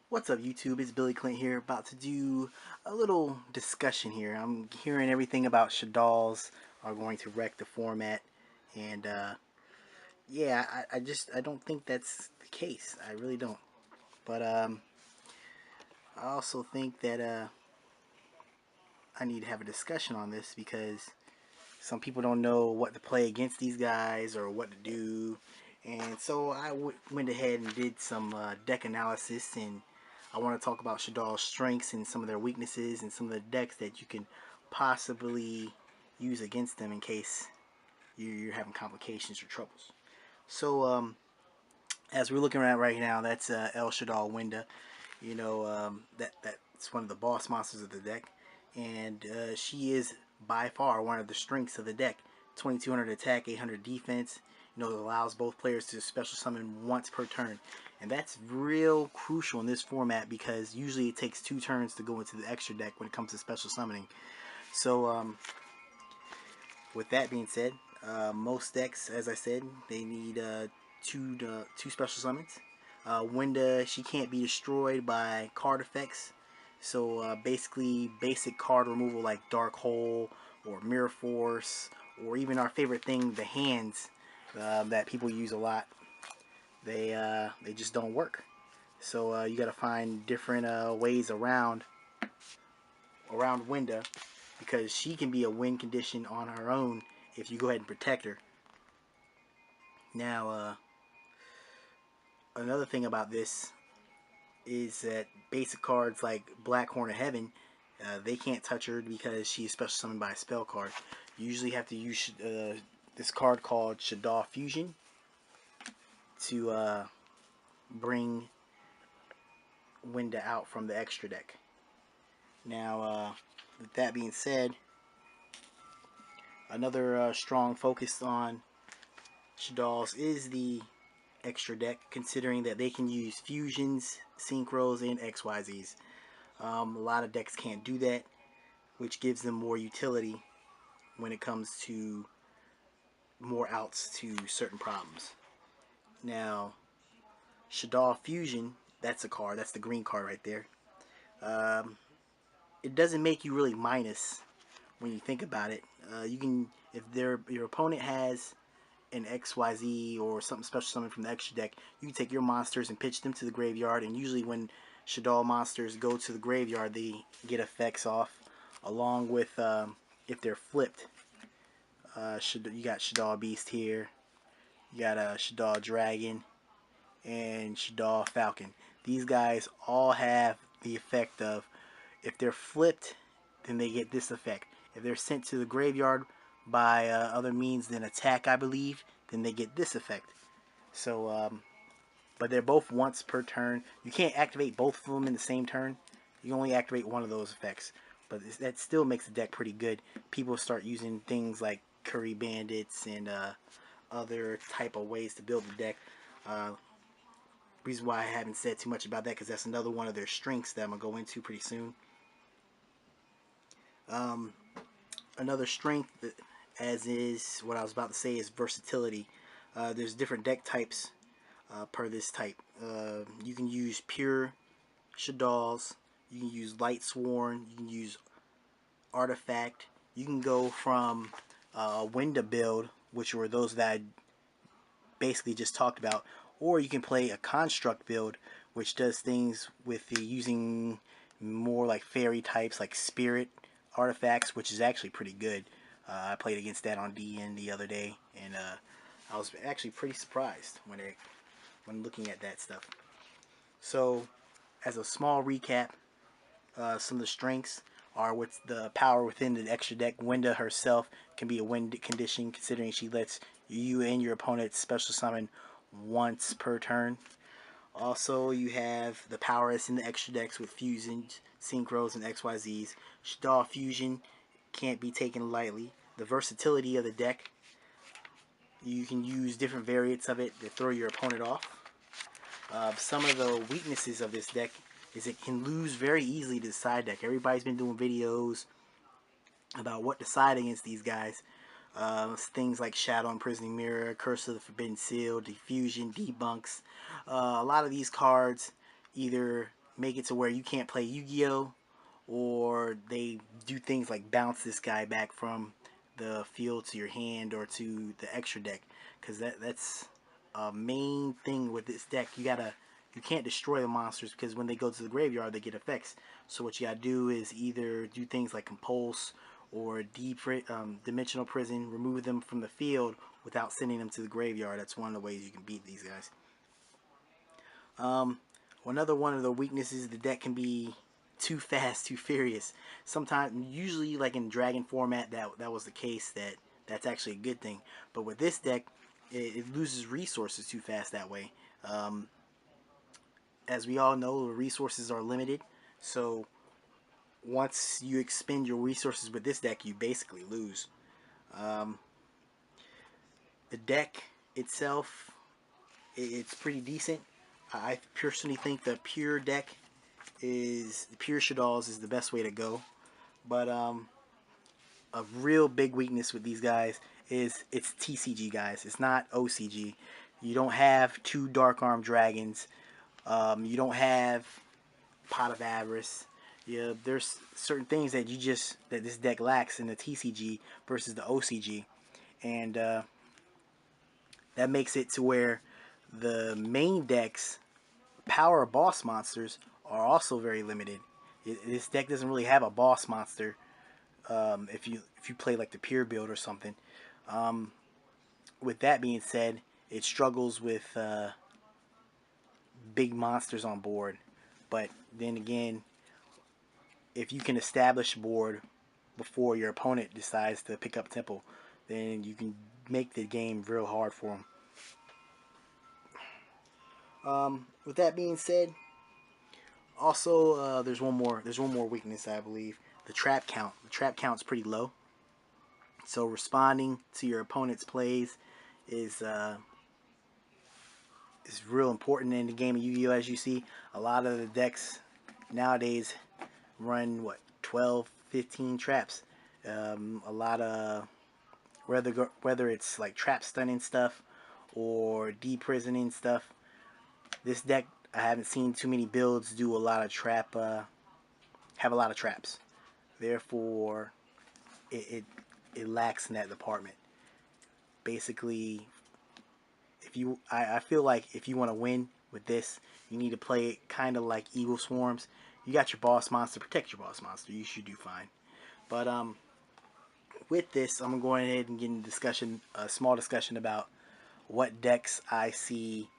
What's up YouTube, it's Billy Clint here, about to do a little discussion here. I'm hearing everything about Shaddolls are going to wreck the format, and yeah, I don't think that's the case. I really don't. But I also think that I need to have a discussion on this because some people don't know what to play against these guys or what to do. And so I went ahead and did some deck analysis, and I want to talk about Shaddoll's strengths and some of their weaknesses and some of the decks that you can possibly use against them in case you're having complications or troubles. So as we're looking at right now, that's El Shaddoll Winda. You know, that's one of the boss monsters of the deck, and she is by far one of the strengths of the deck. 2200 attack, 800 defense. You know, it allows both players to special summon once per turn, and that's real crucial in this format because usually it takes 2 turns to go into the extra deck when it comes to special summoning. So with that being said, most decks, as I said, they need two special summons. Winda, she can't be destroyed by card effects. So basically, basic card removal like Dark Hole or Mirror Force, or even our favorite thing, the hands that people use a lot. They just don't work. So you got to find different ways around Winda, because she can be a win condition on her own if you go ahead and protect her. Now, another thing about this is that basic cards like Black Horn of Heaven, they can't touch her because she is special summoned by a spell card. You usually have to use this card called Shaddoll Fusion to bring Winda out from the extra deck. Now, with that being said, another strong focus on Shaddolls is the extra deck, considering that they can use fusions, synchros, and XYZs. A lot of decks can't do that, which gives them more utility when it comes to more outs to certain problems. Now, Shaddoll Fusion, that's a card, that's the green card right there. It doesn't make you really minus when you think about it. You can, if your opponent has an XYZ or something special summon from the extra deck, you can take your monsters and pitch them to the graveyard, and usually when Shaddoll monsters go to the graveyard, they get effects off, along with if they're flipped. You got Shaddoll Beast here, you got a Shaddoll Dragon, and Shaddoll Falcon. These guys all have the effect of, if they're flipped, then they get this effect. If they're sent to the graveyard by other means than attack, I believe, then they get this effect. So, but they're both once per turn. You can't activate both of them in the same turn. You only activate one of those effects. But that still makes the deck pretty good. People start using things like Curry Bandits and other type of ways to build the deck. Reason why I haven't said too much about that, because that's another one of their strengths that I'm going to go into pretty soon. Another strength, as is what I was about to say, is versatility. There's different deck types per this type. You can use pure Shaddolls, you can use Light Sworn, you can use Artifact, you can go from Winda build, which were those that I basically just talked about, or you can play a Construct build, which does things with the using more like fairy types, like Spirit artifacts, which is actually pretty good. I played against that on DN the other day, and I was actually pretty surprised when looking at that stuff. So, as a small recap, some of the strengths are with the power within the extra deck. Winda herself can be a win condition, considering she lets you and your opponent special summon once per turn. Also, you have the power that's in the extra decks with fusions, synchros, and XYZs. Shaddoll Fusion can't be taken lightly. The versatility of the deck, you can use different variants of it to throw your opponent off. Some of the weaknesses of this deck is it can lose very easily to the side deck. Everybody's been doing videos about what to side against these guys. Things like Shadow Imprisoning Mirror, Curse of the Forbidden Seal, Diffusion, Debunks. A lot of these cards either make it to where you can't play Yu-Gi-Oh! Or they do things like bounce this guy back from the field to your hand or to the extra deck, because that's a main thing with this deck. You can't destroy the monsters, because when they go to the graveyard they get effects. So what you gotta do is either do things like Compulse or Dimensional Prison, remove them from the field without sending them to the graveyard. That's one of the ways you can beat these guys. Another one of the weaknesses, the deck can be too fast, too furious. Sometimes, usually like in Dragon format, that was the case. That's actually a good thing. But with this deck, it loses resources too fast that way. As we all know, the resources are limited. So once you expend your resources with this deck, you basically lose. The deck itself, it's pretty decent. I personally think the pure deck the pure Shaddolls is the best way to go. But a real big weakness with these guys is it's TCG, guys. It's not OCG. You don't have two Dark Arm Dragons. You don't have Pot of Avarice. Yeah, there's certain things that this deck lacks in the TCG versus the OCG, and that makes it to where the main deck's power boss monsters are also very limited. This deck doesn't really have a boss monster. If you play like the pure build or something. With that being said, it struggles with big monsters on board. But then again, if you can establish a board before your opponent decides to pick up tempo, then you can make the game real hard for them. With that being said, also there's one more weakness, I believe. The trap count. The trap count's pretty low. So responding to your opponent's plays is real important in the game of Yu-Gi-Oh! As you see, a lot of the decks nowadays run 12, 15 traps. A lot of whether it's like trap stunning stuff or deprisoning stuff. This deck, I haven't seen too many builds do a lot of have a lot of traps. Therefore, it lacks in that department. Basically, I feel like if you want to win with this, you need to play it kind of like Eagle Swarms. You got your boss monster, protect your boss monster. You should do fine. But with this, I'm going ahead and get into a small discussion about what decks I see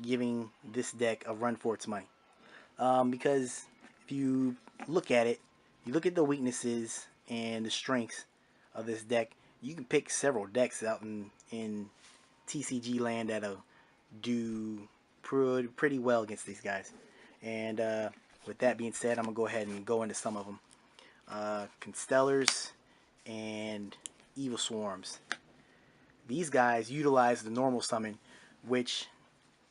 giving this deck a run for its money. Because if you look at it, you look at the weaknesses and the strengths of this deck, you can pick several decks out in TCG land that'll do pretty well against these guys. And with that being said, I'm going to go ahead and go into some of them. Constellars and Evil Swarms. These guys utilize the normal summon, which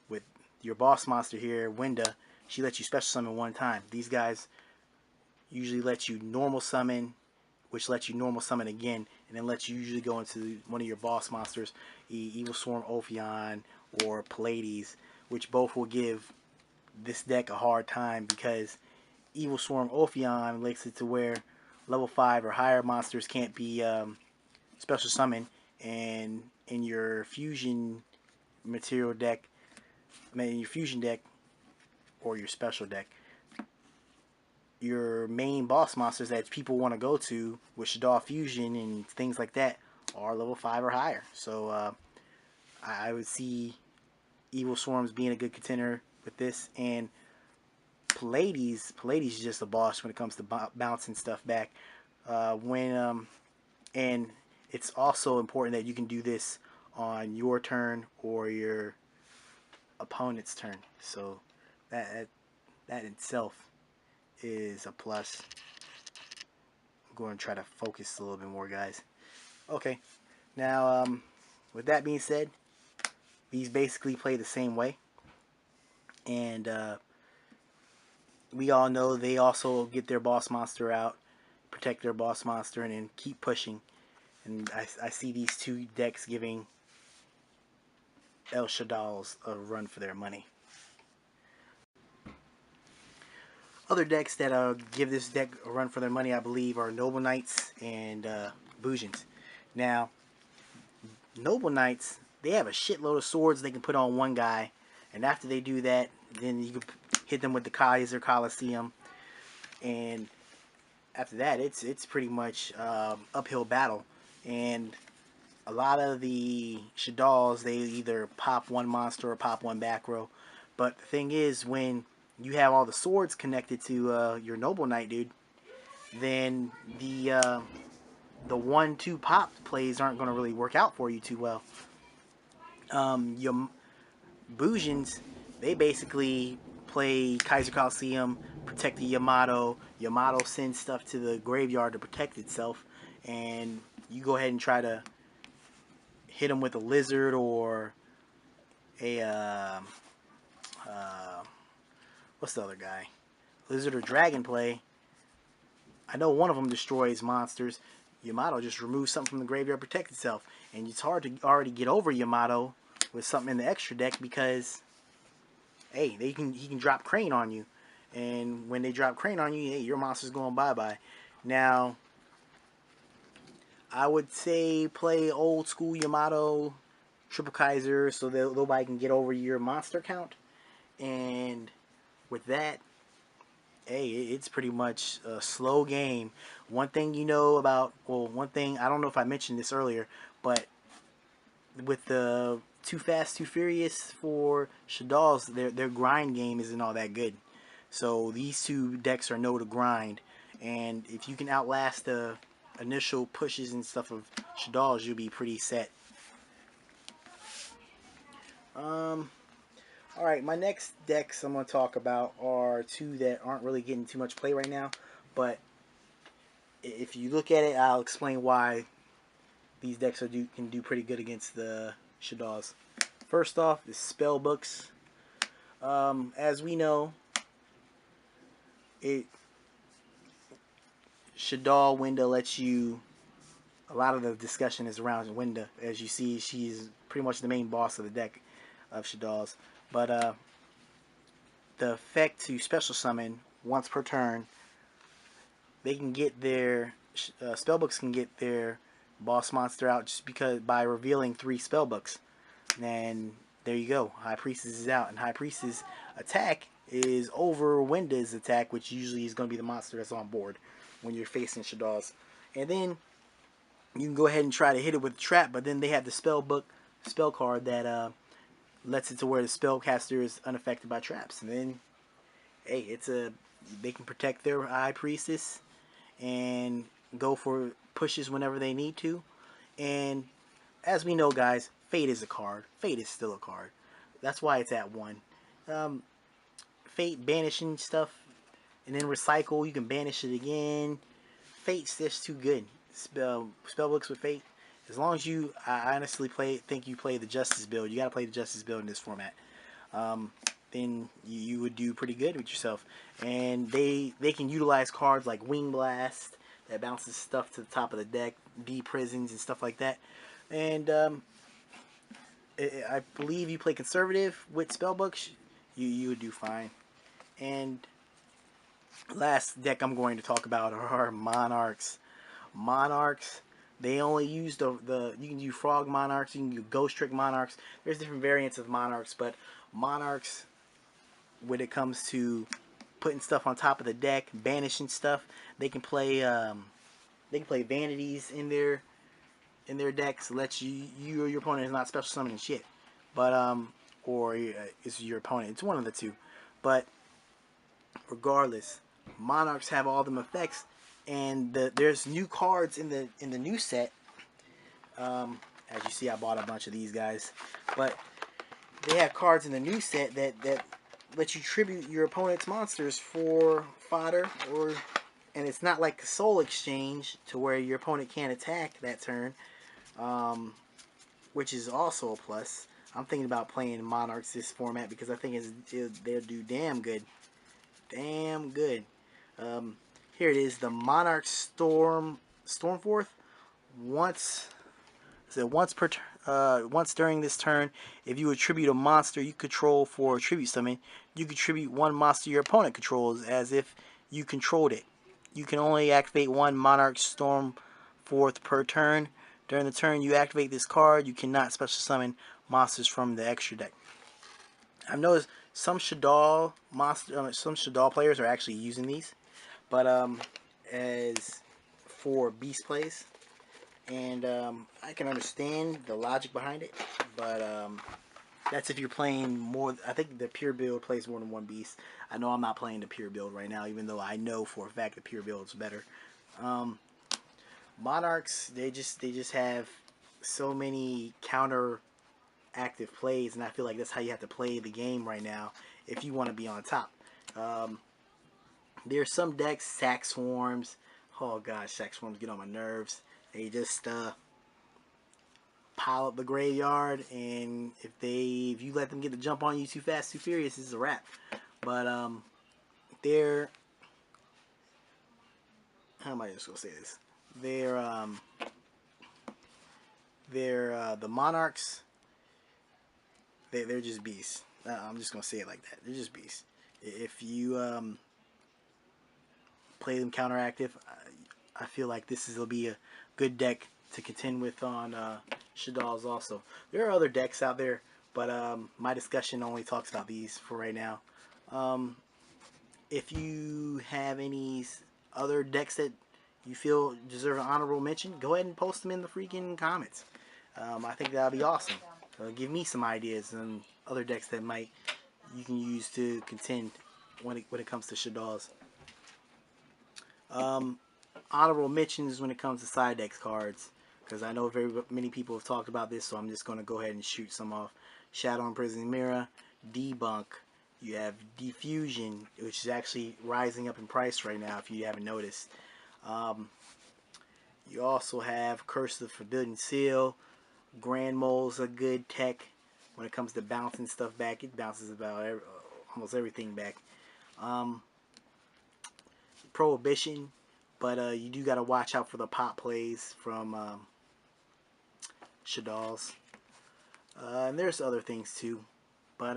with your boss monster here, Winda, she lets you special summon one time. These guys usually let you normal summon, which lets you normal summon again, and then lets you usually go into one of your boss monsters, Evil Swarm Ophion or Pleiades, which both will give this deck a hard time because Evil Swarm Ophion makes it to where level 5 or higher monsters can't be special summoned, and in your fusion material deck, in your fusion deck or your special deck, your main boss monsters that people want to go to with Shaddoll Fusion and things like that are level 5 or higher. So I would see Evil Swarms being a good contender with this. And Pleiades is just a boss when it comes to bouncing stuff back. And it's also important that you can do this on your turn or your opponent's turn. So that itself is a plus. I'm going to try to focus a little bit more, guys. Okay, now with that being said, these basically play the same way, and we all know they also get their boss monster out, protect their boss monster, and then keep pushing. And I see these two decks giving El Shaddolls a run for their money. Other decks that give this deck a run for their money, I believe, are Noble Knights and Bujins. Now, Noble Knights, they have a shitload of swords they can put on one guy, and after they do that, then you can hit them with the Kaiser Coliseum, and after that, it's pretty much uphill battle. And a lot of the Shaddolls, they either pop one monster or pop one back row. But the thing is, when you have all the swords connected to your Noble Knight, dude, then the 1-2 pop plays aren't going to really work out for you too well. Your Bujins, they basically play Kaiser Coliseum, protect the Yamato. Yamato sends stuff to the graveyard to protect itself, and you go ahead and try to hit them with a lizard or a what's the other guy? Lizard or dragon play. I know one of them destroys monsters. Yamato just removes something from the graveyard, protect itself, and it's hard to already get over Yamato with something in the extra deck because, hey, he can drop Crane on you, and when they drop Crane on you, hey, your monster's going bye bye. Now, I would say play old school Yamato, triple Kaiser, so that nobody can get over your monster count, and with that, hey, it's pretty much a slow game. One thing you know about, well, one thing, I don't know if I mentioned this earlier, but with the Too Fast, Too Furious for Shaddolls, their grind game isn't all that good. So these two decks are no to grind, and if you can outlast the initial pushes and stuff of Shaddolls, you'll be pretty set. Alright, my next decks I'm going to talk about are two that aren't really getting too much play right now, but if you look at it, I'll explain why these decks can do pretty good against the Shaddolls. First off is Spellbooks. As we know, Shaddoll Winda lets you, a lot of the discussion is around Winda. As you see, she's pretty much the main boss of the deck of Shaddolls. But the effect to special summon once per turn, they can get their spellbooks can get their boss monster out just because by revealing 3 spellbooks. And there you go, High Priestess is out, and High Priestess attack is over Winda's attack, which usually is going to be the monster that's on board when you're facing Shaddolls. And then you can go ahead and try to hit it with a trap, but then they have the spell card that lets it to where the spellcaster is unaffected by traps. And then, hey, they can protect their High Priestess and go for pushes whenever they need to. And as we know, guys, Fate is a card. Fate is still a card. That's why it's at 1. Fate banishing stuff and then recycle. You can banish it again. Fate's just too good. Spellbooks with Fate. As long as you, I honestly think you play the Justice build. You got to play the Justice build in this format. Then you would do pretty good with yourself. And they can utilize cards like Wing Blast that bounces stuff to the top of the deck, D-Prisons and stuff like that. And I believe you play conservative with spellbooks, you would do fine. And last deck I'm going to talk about are Monarchs. Monarchs, they only use you can do Frog Monarchs, you can do Ghost Trick Monarchs. There's different variants of Monarchs, but Monarchs, when it comes to putting stuff on top of the deck, banishing stuff, they can play vanities in their decks. Lets you or your opponent is not special summoning shit, but or it's your opponent. It's one of the two. But regardless, Monarchs have all them effects, and there's new cards in the new set. As you see, I bought a bunch of these guys, but they have cards in the new set that let you tribute your opponent's monsters for fodder, and it's not like a soul exchange to where your opponent can't attack that turn, which is also a plus. I'm thinking about playing Monarchs this format because I think they'll do damn good. Damn good. Here it is, the Monarch Stormforth. once So once during this turn, if you attribute a monster you control for a tribute summon, you contribute one monster your opponent controls as if you controlled it. You can only activate one Monarch Storm Forth per turn. During the turn you activate this card, you cannot special summon monsters from the extra deck. I've noticed some some Shaddoll players are actually using these, but as for beast plays, and I can understand the logic behind it, but that's if you're playing more. I think the pure build plays more than one beast. I know I'm not playing the pure build right now, even though I know for a fact the pure build is better. Um, Monarchs, they just have so many counter active plays, and I feel like that's how you have to play the game right now if you want to be on top. Um, there's some decks, Sack Swarms. Oh gosh, Sack Swarms get on my nerves. They just pile up the graveyard, and if you let them get the jump on you too fast, too furious, it's a wrap. But they're, how am I just gonna say this? They're the Monarchs. They're just beasts. I'm just gonna say it like that. They're just beasts. If you play them counteractive, I feel like will be a good deck to contend with on Shaddolls also. There are other decks out there, but my discussion only talks about these for right now. Um, if you have any other decks that you feel deserve an honorable mention, go ahead and post them in the freaking comments. I think that would be awesome. Give me some ideas and other decks that might you can use to contend when it comes to Shaddolls. Honorable mentions when it comes to side decks cards, because I know very many people have talked about this, so I'm just going to go ahead and shoot some off. Shadow and Prison Mirror, Debunk. You have Diffusion, which is actually rising up in price right now if you haven't noticed. You also have Curse of the Forbidden Seal. Grand Mole's a good tech when it comes to bouncing stuff back. It bounces about almost everything back. Prohibition, but you do got to watch out for the pop plays from Shaddolls. And there's other things too. But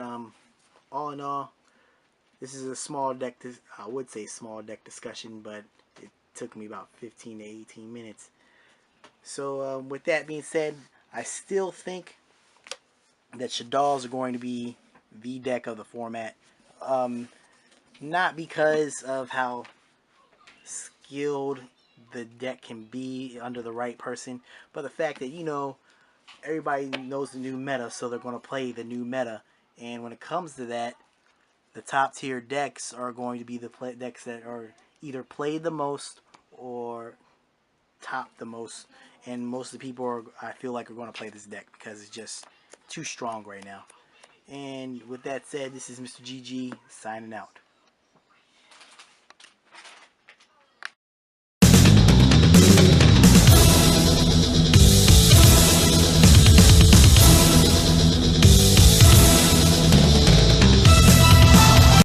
all in all, this is a small deck. I would say small deck discussion, but it took me about 15 to 18 minutes. So with that being said, I still think that Shaddolls are going to be the deck of the format. Not because of how skilled the deck can be under the right person, but the fact that, everybody knows the new meta, so they're going to play the new meta. And when it comes to that, the top tier decks are going to be the decks that are either played the most or top the most. And most of the people I feel like, are going to play this deck because it's just too strong right now. And with that said, this is Mr. GG signing out.